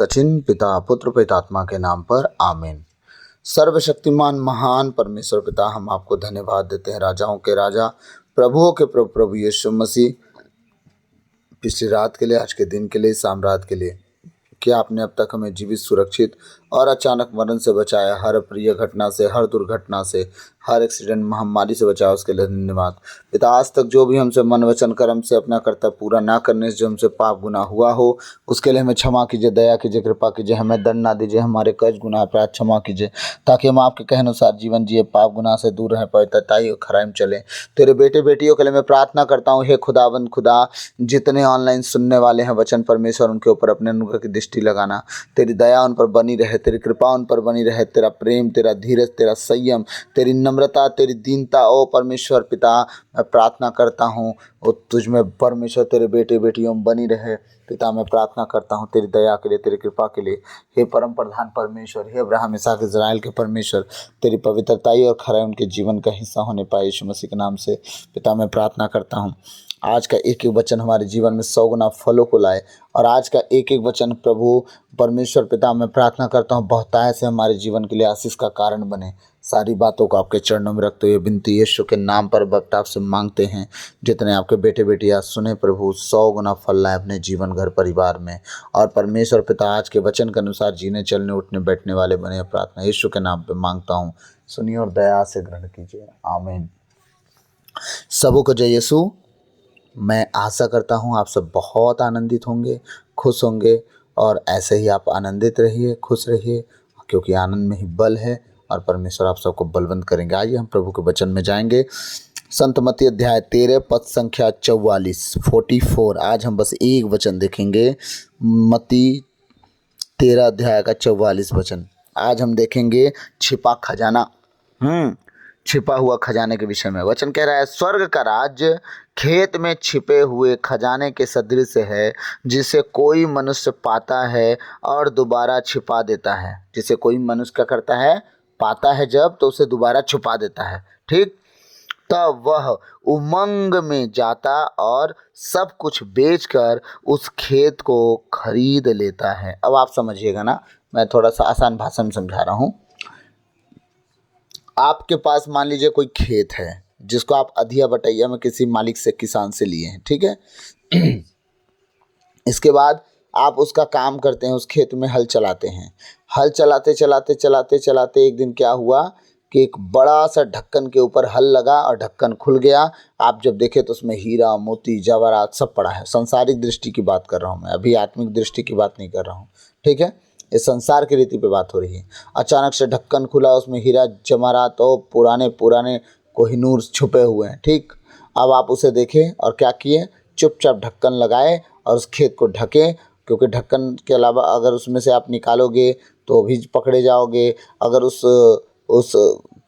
का चिन्ह पिता पुत्र पितात्मा के नाम पर आमीन। सर्वशक्तिमान महान परमेश्वर पिता, हम आपको धन्यवाद देते हैं, राजाओं के राजा प्रभुओं के प्रभु प्रभु यीशु मसीह, पिछली रात के लिए, आज के दिन के लिए, शाम रात के लिए, कि आपने अब तक हमें जीवित, सुरक्षित और अचानक मरण से बचाया, हर प्रिय घटना से, हर दुर्घटना से, हर एक्सीडेंट महामारी से बचाया, उसके लिए धन्यवाद पिता। आज तक जो भी हमसे मन वचन कर्म से अपना कर्तव्य पूरा ना करने से जो हमसे पाप गुनाह हुआ हो, उसके लिए हमें क्षमा कीजिए, दया कीजिए, कृपा कीजिए, हमें दंड ना दीजिए, हमारे कर्ज गुनाह अपराध क्षमा कीजिए, ताकि हम आपके कहे अनुसार जीवन जिए, पाप गुनाह से दूर रह, पवित्रताई और खराई में चले। तेरे बेटे बेटियों के लिए मैं प्रार्थना करता हूँ, हे खुदावंद खुदा, जितने ऑनलाइन सुनने वाले हैं वचन परमेश्वर, उनके ऊपर अपने अनुग्रह की दृष्टि लगाना, तेरी दया उन पर बनी रहे, तेरी कृपा उन पर बनी रहे, तेरा प्रेम, तेरा धीरज, तेरा संयम, तेरी नम्रता, तेरी दीनता, ओ परमेश्वर पिता, मैं प्रार्थना करता हूँ वो तुझ में परमेश्वर तेरे बेटे बेटियों में बनी रहे। पिता मैं प्रार्थना करता हूँ तेरी दया के लिए, तेरी कृपा के लिए, हे परम प्रधान परमेश्वर, हे अब्राहम इसहाक इज़राइल के परमेश्वर, तेरी पवित्रताई और खराई उनके जीवन का हिस्सा होने पाए, यीशु मसीह के नाम से पिता मैं प्रार्थना करता हूँ। आज का एक एक वचन हमारे जीवन में 100 गुना फलों को लाए, और आज का एक एक वचन प्रभु परमेश्वर पिता मैं प्रार्थना करता हूँ बहुतायत से हमारे जीवन के लिए आशीष का कारण बने। सारी बातों को आपके चरणों में रखते हुए विनती यीशु के नाम पर भक्त आपसे मांगते हैं। जितने आपके बेटे बेटी आज सुने प्रभु, 100 गुना फल लाए अपने जीवन, घर, परिवार में, और परमेश्वर पिता आज के वचन के अनुसार जीने चलने उठने बैठने वाले बने। प्रार्थना यीशु के नाम पर मांगता हूँ, सुनिए और दया से ग्रहण कीजिए, आमीन। सबों को जय यीशु। मैं आशा करता हूँ आप सब बहुत आनंदित होंगे, खुश होंगे, और ऐसे ही आप आनंदित रहिए, खुश रहिए, क्योंकि आनंद में ही बल है और परमेश्वर आप सबको बलवंत करेंगे। आइए हम प्रभु के वचन में जाएंगे। संत मत्ती अध्याय 13 पद संख्या 44। आज हम बस एक वचन देखेंगे, मत्ती 13 अध्याय का 44 वचन। आज हम देखेंगे छिपा खजाना, छिपा हुआ खजाने के विषय में। वचन कह रहा है, स्वर्ग का राज्य खेत में छिपे हुए खजाने के सदृश है, जिसे कोई मनुष्य पाता है और दोबारा छिपा देता है। जिसे कोई मनुष्य क्या करता है, पाता है जब, तो उसे दोबारा छुपा देता है, ठीक। तब वह उमंग में जाता और सब कुछ बेचकर उस खेत को खरीद लेता है। अब आप समझिएगा ना, मैं थोड़ा सा आसान भाषा में समझा रहा हूँ। आपके पास मान लीजिए कोई खेत है जिसको आप अधिया बटैया में किसी मालिक से, किसान से लिए हैं, ठीक है। इसके बाद आप उसका काम करते हैं, उस खेत में हल चलाते हैं। हल चलाते चलाते चलाते चलाते एक दिन क्या हुआ कि एक बड़ा सा ढक्कन के ऊपर हल लगा और ढक्कन खुल गया। आप जब देखें तो उसमें हीरा मोती जवाहरात सब पड़ा है। सांसारिक दृष्टि की बात कर रहा हूँ मैं, अभी आत्मिक दृष्टि की बात नहीं कर रहा हूँ, ठीक है। इस संसार की रीति पे बात हो रही है। अचानक से ढक्कन खुला, उसमें हीरा जवाहरात और पुराने पुराने कोहिनूर छुपे हुए हैं, ठीक। अब आप उसे देखें और क्या किए, चुपचाप ढक्कन लगाए और उस खेत को ढके, क्योंकि ढक्कन के अलावा अगर उसमें से आप निकालोगे तो भी पकड़े जाओगे, अगर उस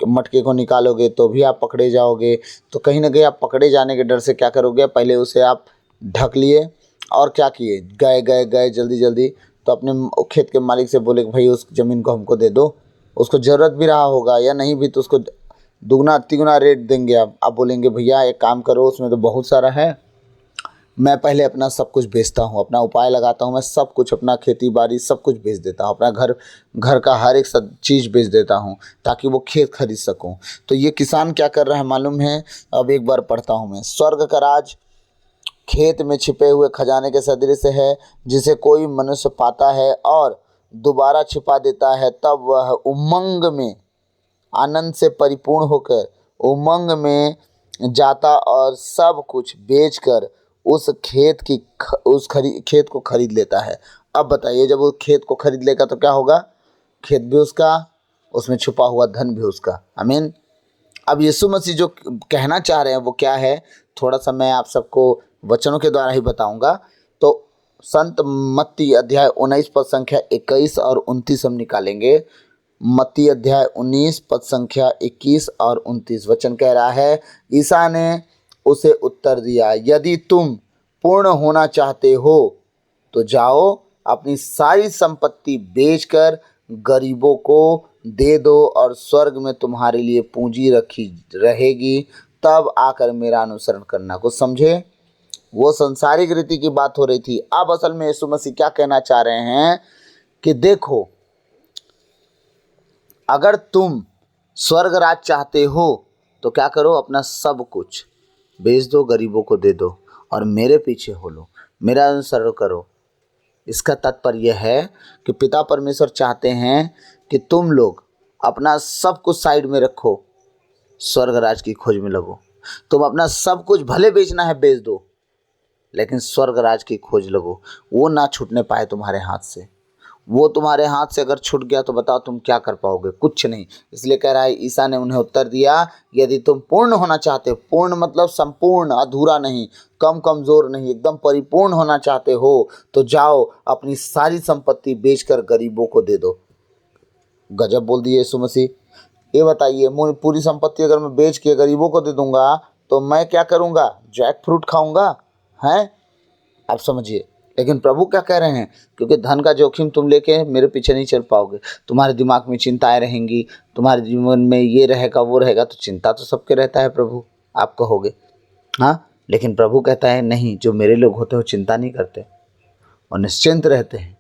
मटके को निकालोगे तो भी आप पकड़े जाओगे। तो कहीं ना कहीं आप पकड़े जाने के डर से क्या करोगे, पहले उसे आप ढक लिए और क्या किए, गए गए गए जल्दी जल्दी, तो अपने खेत के मालिक से बोले कि भाई उस ज़मीन को हमको दे दो। उसको ज़रूरत भी रहा होगा या नहीं भी, तो उसको दुगना तिगुना रेट देंगे। आप बोलेंगे भैया एक काम करो, उसमें तो बहुत सारा है, मैं पहले अपना सब कुछ बेचता हूँ, अपना उपाय लगाता हूँ, मैं सब कुछ, अपना खेती बाड़ी सब कुछ बेच देता हूँ, अपना घर का हर एक सब चीज़ बेच देता हूँ ताकि वो खेत खरीद सकूँ। तो ये किसान क्या कर रहा है मालूम है, अब एक बार पढ़ता हूँ मैं। स्वर्ग का राज खेत में छिपे हुए खजाने के सदृश है, जिसे कोई मनुष्य पाता है और दोबारा छिपा देता है। तब वह उमंग में, आनंद से परिपूर्ण होकर उमंग में जाता और सब कुछ बेचकर उस खेत को खरीद लेता है। अब बताइए, जब वो खेत को खरीद लेगा तो क्या होगा, खेत भी उसका, उसमें छुपा हुआ धन भी उसका, आमीन। अब यीशु मसीह जो कहना चाह रहे हैं वो क्या है, थोड़ा सा मैं आप सबको वचनों के द्वारा ही बताऊंगा। तो संत मत्ती अध्याय 19 पद संख्या 21 और 29 हम निकालेंगे। मत्ती अध्याय 19 पद संख्या 21 और 29 वचन कह रहा है, ईसा ने उसे उत्तर दिया, यदि तुम पूर्ण होना चाहते हो तो जाओ, अपनी सारी संपत्ति बेचकर गरीबों को दे दो और स्वर्ग में तुम्हारे लिए पूंजी रखी रहेगी, तब आकर मेरा अनुसरण करना। कुछ समझे, वो संसारिक रीति की बात हो रही थी। अब असल में यीशु मसीह क्या कहना चाह रहे हैं कि देखो, अगर तुम स्वर्ग राज चाहते हो तो क्या करो, अपना सब कुछ बेच दो, गरीबों को दे दो और मेरे पीछे हो लो, मेरा अनुसरण करो। इसका तात्पर्य यह है कि पिता परमेश्वर चाहते हैं कि तुम लोग अपना सब कुछ साइड में रखो, स्वर्ग राज की खोज में लगो। तुम अपना सब कुछ भले बेचना है बेच दो, लेकिन स्वर्ग राज की खोज लगो। वो ना छूटने पाए तुम्हारे हाथ से। वो तुम्हारे हाथ से अगर छूट गया तो बताओ तुम क्या कर पाओगे? कुछ नहीं। इसलिए कह रहा है, ईसा ने उन्हें उत्तर दिया, यदि तुम पूर्ण होना चाहते हो, पूर्ण मतलब संपूर्ण, अधूरा नहीं, कम कमजोर नहीं, एकदम परिपूर्ण होना चाहते हो, तो जाओ अपनी सारी संपत्ति बेचकर गरीबों को दे दो। गजब बोल दिए यीशु मसीह। ये बताइए, मुझे पूरी संपत्ति अगर मैं बेच के गरीबों को दे दूंगा तो मैं क्या करूंगा? जैक फ्रूट खाऊंगा? हैं? आप समझिए। लेकिन प्रभु क्या कह रहे हैं, क्योंकि धन का जोखिम तुम लेके मेरे पीछे नहीं चल पाओगे। तुम्हारे दिमाग में चिंताएं रहेंगी, तुम्हारे जीवन में ये रहेगा वो रहेगा। तो चिंता तो सबके रहता है प्रभु, आप कहोगे। हाँ, लेकिन प्रभु कहता है नहीं, जो मेरे लोग होते हो चिंता नहीं करते और निश्चिंत रहते हैं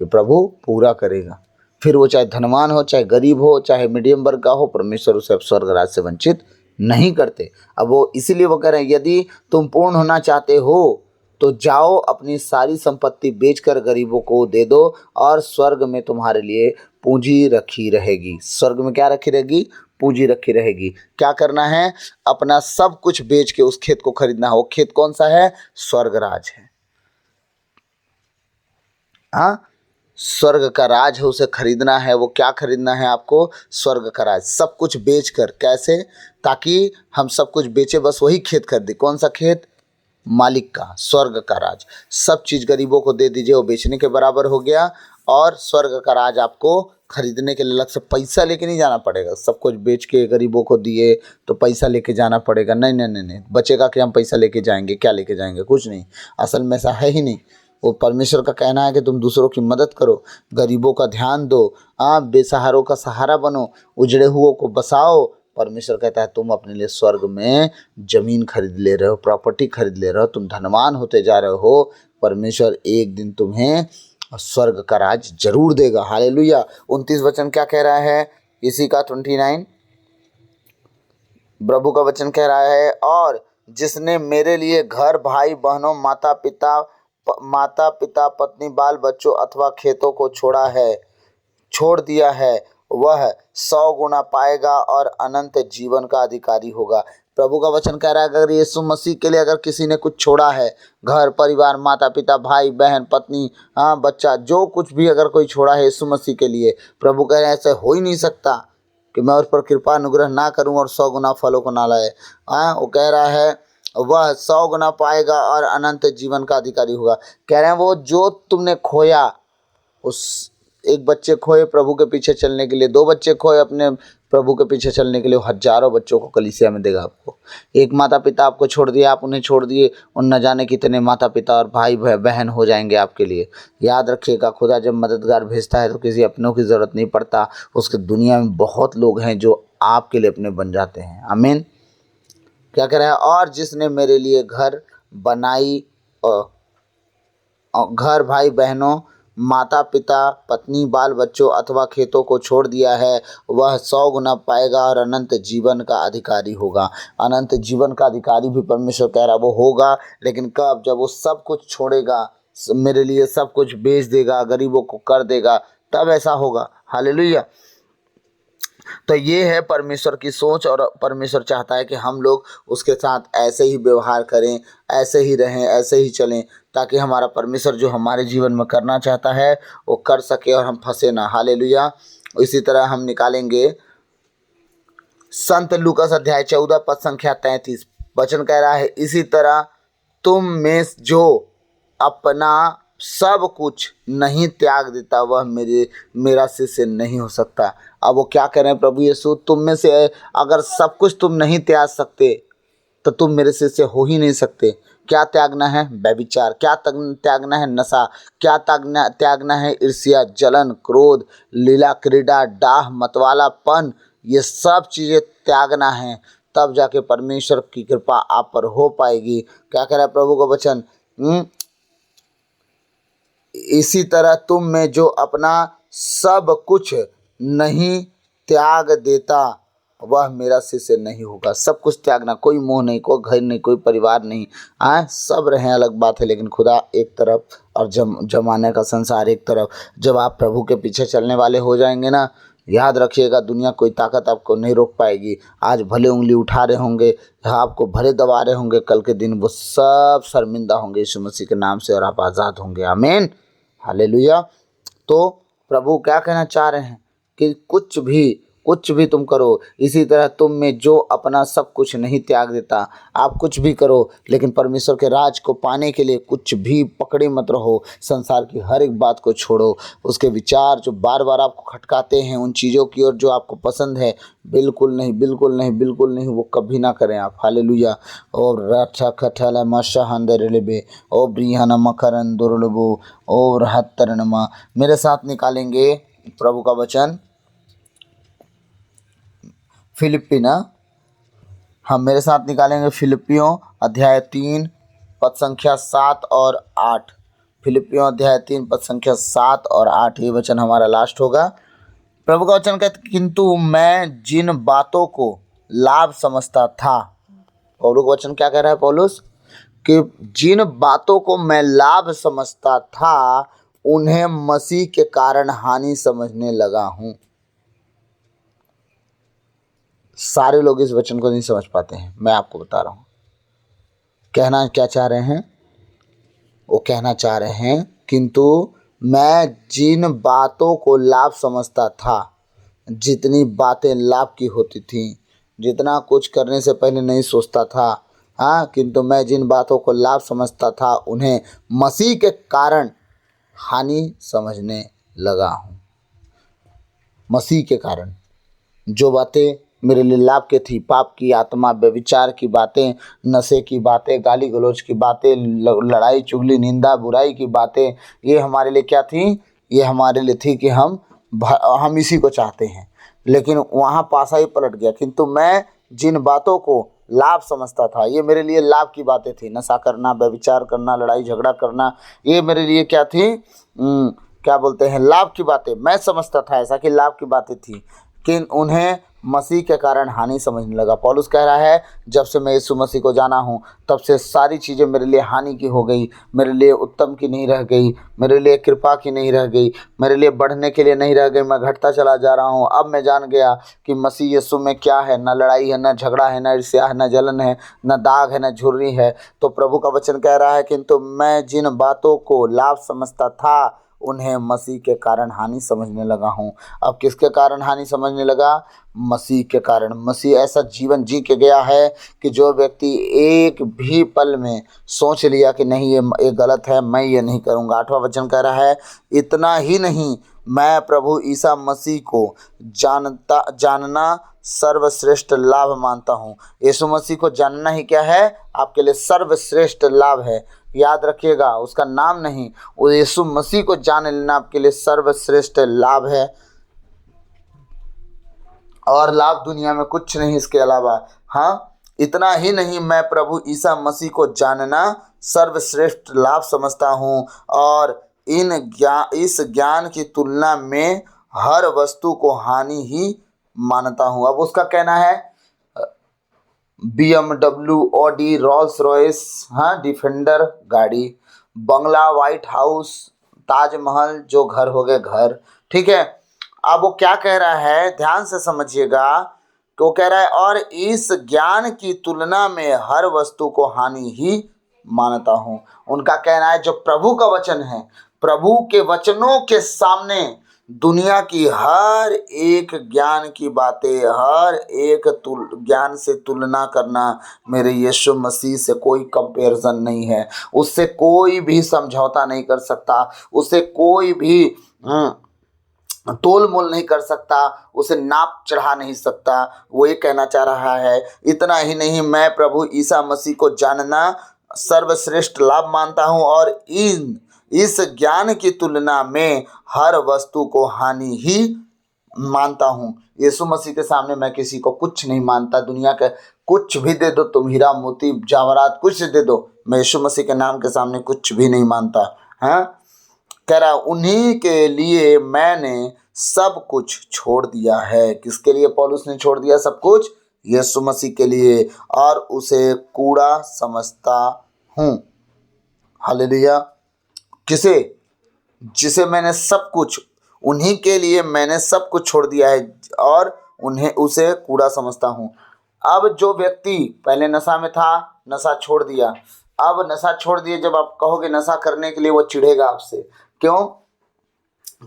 कि प्रभु पूरा करेगा। फिर वो चाहे धनवान हो, चाहे गरीब हो, चाहे मीडियम वर्ग का हो, परमेश्वर उसे स्वर्ग राज से वंचित नहीं करते। अब वो इसीलिए वो कह रहे हैं, यदि तुम पूर्ण होना चाहते हो तो जाओ अपनी सारी संपत्ति बेचकर गरीबों को दे दो और स्वर्ग में तुम्हारे लिए पूंजी रखी रहेगी। स्वर्ग में क्या रखी रहेगी? पूंजी रखी रहेगी। क्या करना है? अपना सब कुछ बेच के उस खेत को खरीदना है। वो खेत कौन सा है? स्वर्ग राज है। हाँ, स्वर्ग का राज है, उसे खरीदना है। वो क्या खरीदना है आपको? स्वर्ग का राज। सब कुछ बेचकर। कैसे? ताकि हम सब कुछ बेचे, बस वही खेत खरीदे। कौन सा खेत? मालिक का, स्वर्ग का राज। सब चीज़ गरीबों को दे दीजिए, वो बेचने के बराबर हो गया। और स्वर्ग का राज आपको खरीदने के लिए अलग से पैसा लेके नहीं जाना पड़ेगा। सब कुछ बेच के गरीबों को दिए तो पैसा लेके जाना पड़ेगा? नहीं नहीं नहीं नहीं, बचेगा कि हम पैसा लेके जाएंगे? क्या लेके जाएंगे? कुछ नहीं। असल में ऐसा है ही नहीं। वो परमेश्वर का कहना है कि तुम दूसरों की मदद करो, गरीबों का ध्यान दो, बेसहारों का सहारा बनो, उजड़े हुओं को बसाओ। परमेश्वर कहता है तुम अपने लिए स्वर्ग में जमीन खरीद ले रहे हो, प्रॉपर्टी खरीद ले रहे हो, तुम धनवान होते जा रहे हो। परमेश्वर एक दिन तुम्हें स्वर्ग का राज जरूर देगा। हालेलुया। 29 वचन क्या कह रहा है इसी का? 29 प्रभु का वचन कह रहा है, और जिसने मेरे लिए घर, भाई बहनों, माता पिता, पत्नी, बाल बच्चों अथवा खेतों को छोड़ दिया है, वह 100 गुना पाएगा और अनंत जीवन का अधिकारी होगा। प्रभु का वचन कह रहा है, अगर यीशु मसीह के लिए अगर किसी ने कुछ छोड़ा है, घर परिवार, माता पिता, भाई बहन, पत्नी, बच्चा, जो कुछ भी अगर कोई छोड़ा है यीशु मसीह के लिए, प्रभु कह रहे हैं ऐसा हो ही नहीं सकता कि मैं उस पर कृपा अनुग्रह ना करूं और 100 गुना फलों को ना लाए। वो कह रहा है वह 100 गुना पाएगा और अनंत जीवन का अधिकारी होगा। कह रहे हैं वो जो तुमने खोया, उस एक बच्चे खोए प्रभु के पीछे चलने के लिए, 2 बच्चे खोए अपने प्रभु के पीछे चलने के लिए, हजारों बच्चों को कलीसिया में देगा आपको। एक माता पिता आपको छोड़ दिया, आप उन्हें छोड़ दिए, उन न जाने कितने माता पिता और भाई बहन हो जाएंगे आपके लिए। याद रखिएगा, खुदा जब मददगार भेजता है तो किसी अपनों की ज़रूरत नहीं पड़ता। उसके दुनिया में बहुत लोग हैं जो आपके लिए अपने बन जाते हैं। आमीन। क्या कह रहा है? और जिसने मेरे लिए घर बनाई, घर, भाई बहनों, माता पिता, पत्नी, बाल बच्चों अथवा खेतों को छोड़ दिया है, वह 100 गुना पाएगा और अनंत जीवन का अधिकारी होगा। अनंत जीवन का अधिकारी भी परमेश्वर कह रहा है वो होगा, लेकिन कब? जब वो सब कुछ छोड़ेगा, मेरे लिए सब कुछ बेच देगा, गरीबों को कर देगा, तब ऐसा होगा। हालेलुया। तो ये है परमेश्वर की सोच, और परमेश्वर चाहता है कि हम लोग उसके साथ ऐसे ही व्यवहार करें, ऐसे ही रहें, ऐसे ही चलें, ताकि हमारा परमेश्वर जो हमारे जीवन में करना चाहता है वो कर सके और हम फंसे ना। हालेलुया। इसी तरह हम निकालेंगे संत लूकास अध्याय 14 पद संख्या 33। वचन कह रहा है, इसी तरह तुम में जो अपना सब कुछ नहीं त्याग देता वह मेरा शिष्य नहीं हो सकता। अब वो क्या कह रहे हैं प्रभु यीशु, तुम में से अगर सब कुछ तुम नहीं त्याग सकते तो तुम मेरे शिष्य हो ही नहीं सकते। क्या त्यागना है? व्यभिचार। क्या त्यागना है? नशा। क्या त्यागना है? ईर्ष्या, जलन, क्रोध, लीला, क्रीड़ा, डाह, मतवालापन। ये सब चीज़ें त्यागना है, तब जाके परमेश्वर की कृपा आप पर हो पाएगी। क्या कह रहा है प्रभु का वचन? इसी तरह तुम में जो अपना सब कुछ नहीं त्याग देता वह मेरा शिष्य नहीं होगा। सब कुछ त्यागना, कोई मोह नहीं, कोई घर नहीं, कोई परिवार नहीं, सब रहें अलग बात है, लेकिन खुदा एक तरफ और जमाने का संसार एक तरफ। जब आप प्रभु के पीछे चलने वाले हो जाएंगे ना, याद रखिएगा दुनिया कोई ताकत आपको नहीं रोक पाएगी। आज भले उंगली उठा रहे होंगे, आपको भले दबा रहे होंगे, कल के दिन वो सब शर्मिंदा होंगे यीशु मसीह के नाम से और आप आज़ाद होंगे। आमीन, हालेलुया। तो प्रभु क्या कहना चाह रहे हैं कि कुछ भी तुम करो, इसी तरह तुम में जो अपना सब कुछ नहीं त्याग देता। आप कुछ भी करो, लेकिन परमेश्वर के राज को पाने के लिए कुछ भी पकड़े मत रहो। संसार की हर एक बात को छोड़ो, उसके विचार जो बार बार आपको खटकाते हैं, उन चीज़ों की ओर जो आपको पसंद है, बिल्कुल नहीं, बिल्कुल नहीं, बिल्कुल नहीं, वो कभी ना करें आप। हालेलुया। और रक्षा खठल मशाहंदरलेबे ओ ब्रिहन मकरन दुर्लभो और हत्तरनमा। मेरे साथ निकालेंगे प्रभु का वचन, फिलिप्पी ना, हम मेरे साथ निकालेंगे फिलिपियों अध्याय 3 पद संख्या 7 और 8। फिलिपियों अध्याय 3 पद संख्या 7 और 8, ये वचन हमारा लास्ट होगा। प्रभु का वचन कहते, किंतु मैं जिन बातों को लाभ समझता था। पौलुस का वचन क्या कह रहा है पौलुस, कि जिन बातों को मैं लाभ समझता था उन्हें मसीह के कारण हानि समझने लगा हूँ। सारे लोग इस वचन को नहीं समझ पाते हैं, मैं आपको बता रहा हूँ। कहना क्या चाह रहे हैं, वो कहना चाह रहे हैं, किंतु मैं जिन बातों को लाभ समझता था, जितनी बातें लाभ की होती थी, जितना कुछ करने से पहले नहीं सोचता था, किंतु मैं जिन बातों को लाभ समझता था उन्हें मसीह के कारण हानि समझने लगा हूँ। मसीह के कारण जो बातें मेरे लिए लाभ के थी, पाप की आत्मा, व्यभिचार की बातें, नशे की बातें, गाली गलौज की बातें, लड़ाई चुगली, निंदा बुराई की बातें, ये हमारे लिए क्या थी, ये हमारे लिए थी कि हम इसी को चाहते हैं। लेकिन वहाँ पासा ही पलट गया। किंतु मैं जिन बातों को लाभ समझता था, ये मेरे लिए लाभ की बातें थी। नशा करना, व्यभिचार करना, लड़ाई झगड़ा करना, ये मेरे लिए क्या थी, क्या बोलते हैं, लाभ की बातें मैं समझता था, ऐसा कि लाभ की बातें थी, कि उन्हें मसीह के कारण हानि समझने लगा। पौलुस कह रहा है, जब से मैं यीशु मसीह को जाना हूँ तब से सारी चीज़ें मेरे लिए हानि की हो गई, मेरे लिए उत्तम की नहीं रह गई, मेरे लिए कृपा की नहीं रह गई, मेरे लिए बढ़ने के लिए नहीं रह गई। मैं घटता चला जा रहा हूँ। अब मैं जान गया कि मसीह यीशु में क्या है, न लड़ाई है, न झगड़ा है, न ईर्ष्या है, न जलन है, न दाग है, न झुर्री है। तो प्रभु का वचन कह रहा है, किंतु मैं जिन बातों को लाभ समझता था उन्हें मसीह के कारण हानि समझने लगा हूँ। अब किसके कारण हानि समझने लगा, मसीह के कारण। मसीह ऐसा जीवन जी के गया है कि जो व्यक्ति एक भी पल में सोच लिया कि नहीं ये गलत है, मैं ये नहीं करूँगा। 8वां वचन कह रहा है, इतना ही नहीं, मैं प्रभु ईसा मसीह को जानना सर्वश्रेष्ठ लाभ मानता हूँ। यीशु मसीह को जानना ही क्या है, आपके लिए सर्वश्रेष्ठ लाभ है। याद रखिएगा, उसका नाम नहीं, वो यीशु मसीह को जान लेना आपके लिए सर्वश्रेष्ठ लाभ है। और लाभ दुनिया में कुछ नहीं इसके अलावा। इतना ही नहीं, मैं प्रभु ईसा मसीह को जानना सर्वश्रेष्ठ लाभ समझता हूँ और इस ज्ञान की तुलना में हर वस्तु को हानि ही मानता हूँ। अब उसका कहना है BMW, Audi, Rolls Royce, defender गाड़ी, बंगला, व्हाइट हाउस, ताजमहल, जो घर हो गए घर, ठीक है। अब वो क्या कह रहा है, ध्यान से समझिएगा। तो कह रहा है, और इस ज्ञान की तुलना में हर वस्तु को हानि ही मानता हूँ। उनका कहना है, जो प्रभु का वचन है, प्रभु के वचनों के सामने दुनिया की हर एक ज्ञान की बातें, हर एक ज्ञान से तुलना करना मेरे यीशु मसीह से कोई कंपैरिजन नहीं है। उससे कोई भी समझौता नहीं कर सकता, उससे कोई भी तोल मोल नहीं कर सकता, उसे नाप चढ़ा नहीं सकता। वो ये कहना चाह रहा है, इतना ही नहीं, मैं प्रभु ईसा मसीह को जानना सर्वश्रेष्ठ लाभ मानता हूँ और इस ज्ञान की तुलना में हर वस्तु को हानि ही मानता हूँ। यीशु मसीह के सामने मैं किसी को कुछ नहीं मानता। दुनिया के कुछ भी दे दो तुम, हीरा मोती जवाहरात कुछ दे दो, मैं यीशु मसीह के नाम के सामने कुछ भी नहीं मानता। कह रहा उन्हीं के लिए मैंने सब कुछ छोड़ दिया है। किसके लिए पौलुस ने छोड़ दिया सब कुछ? यीशु मसीह के लिए, और उसे कूड़ा समझता हूँ। हालेलुया। किसे? जिसे मैंने सब कुछ, उन्हीं के लिए मैंने सब कुछ छोड़ दिया है और उसे कूड़ा समझता हूँ। अब जो व्यक्ति पहले नशा में था, नशा छोड़ दिया, अब नशा छोड़ दिए, जब आप कहोगे नशा करने के लिए, वो चिढ़ेगा आपसे। क्यों?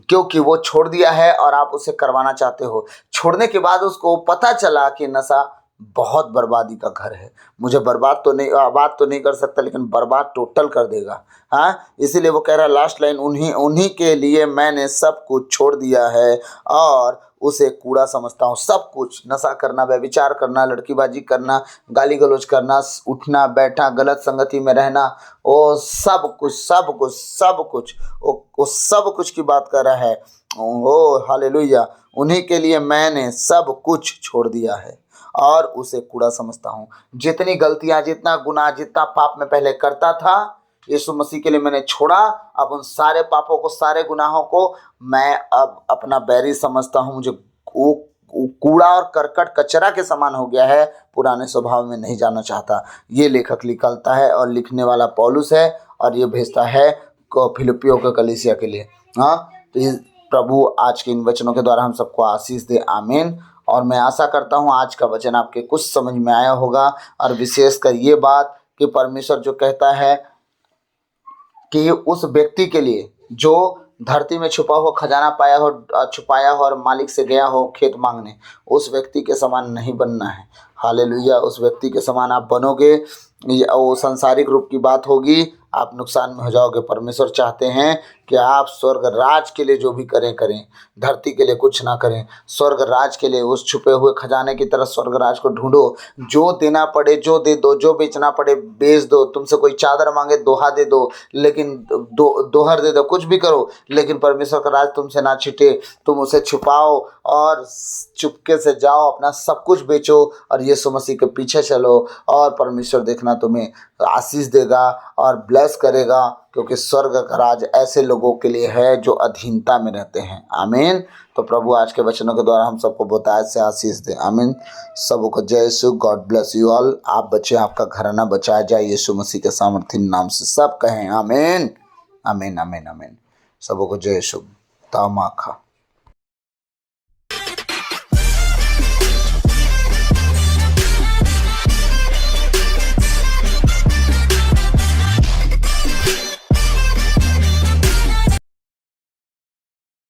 क्योंकि वो छोड़ दिया है और आप उसे करवाना चाहते हो। छोड़ने के बाद उसको पता चला कि नशा बहुत बर्बादी का घर है। मुझे बर्बाद तो नहीं, आबाद तो नहीं कर सकता, लेकिन बर्बाद टोटल कर देगा। हाँ, इसीलिए वो कह रहा है लास्ट लाइन, उन्हीं के लिए मैंने सब कुछ छोड़ दिया है और उसे कूड़ा समझता हूँ। सब कुछ, नशा करना, व्यभिचार करना, लड़कीबाजी करना, गाली गलौज करना, उठना बैठना, गलत संगति में रहना, वो सब कुछ सब कुछ सब कुछ, वो सब कुछ की बात कर रहा है। ओ हालेलुया। उन्हीं के लिए मैंने सब कुछ छोड़ दिया है और उसे कूड़ा समझता हूँ। जितनी गलतियां, जितना गुनाह, जितना पाप मैं पहले करता था, यीशु मसीह के लिए मैंने छोड़ा। अब उन सारे पापों को, सारे गुनाहों को मैं अब अपना बैरी समझता हूँ। मुझे वो कूड़ा और करकट, कचरा के समान हो गया है। पुराने स्वभाव में नहीं जाना चाहता। ये लेखक निकलता है और लिखने वाला पौलुस है, और ये भेजता है फिलिप्पियों के कलीसिया के लिए। हाँ, तो प्रभु आज के इन वचनों के द्वारा हम सबको आशीष दे। आमीन। और मैं आशा करता हूँ आज का वचन आपके कुछ समझ में आया होगा, और विशेषकर ये बात कि परमेश्वर जो कहता है कि उस व्यक्ति के लिए जो धरती में छुपा हुआ खजाना छुपाया हो और मालिक से गया हो खेत मांगने, उस व्यक्ति के समान नहीं बनना है। हालेलुया। उस व्यक्ति के समान आप बनोगे, वो सांसारिक रूप की बात होगी, आप नुकसान में हो जाओगे। परमेश्वर चाहते हैं कि आप स्वर्ग राज के लिए जो भी करें, धरती के लिए कुछ ना करें। स्वर्ग राज के लिए उस छुपे हुए खजाने की तरह स्वर्ग राज को ढूंढो। जो देना पड़े जो दे दो, जो बेचना पड़े बेच दो। तुमसे कोई चादर मांगे दोहा दे दो, लेकिन दोहर दे दो, कुछ भी करो, लेकिन परमेश्वर का राज तुमसे ना छिटे। तुम उसे छुपाओ और चुपके से जाओ, अपना सब कुछ बेचो और यीशु मसीह के पीछे चलो, और परमेश्वर देखना तुम्हें आशीष देगा और ब्लेस करेगा, क्योंकि स्वर्ग का राज ऐसे लोगों के लिए है जो अधीनता में रहते हैं। आमीन। तो प्रभु आज के वचनों के द्वारा हम सबको बहुतायत से आशीष दे। आमीन। सबको जय Yeshu. God bless you all. आप बच्चे, आपका घराना बचाया जाए यीशु मसीह के सामर्थ्य नाम से। सब कहें आमीन, आमीन, आमीन, आमीन। सबको जय यीशु। तामाखा।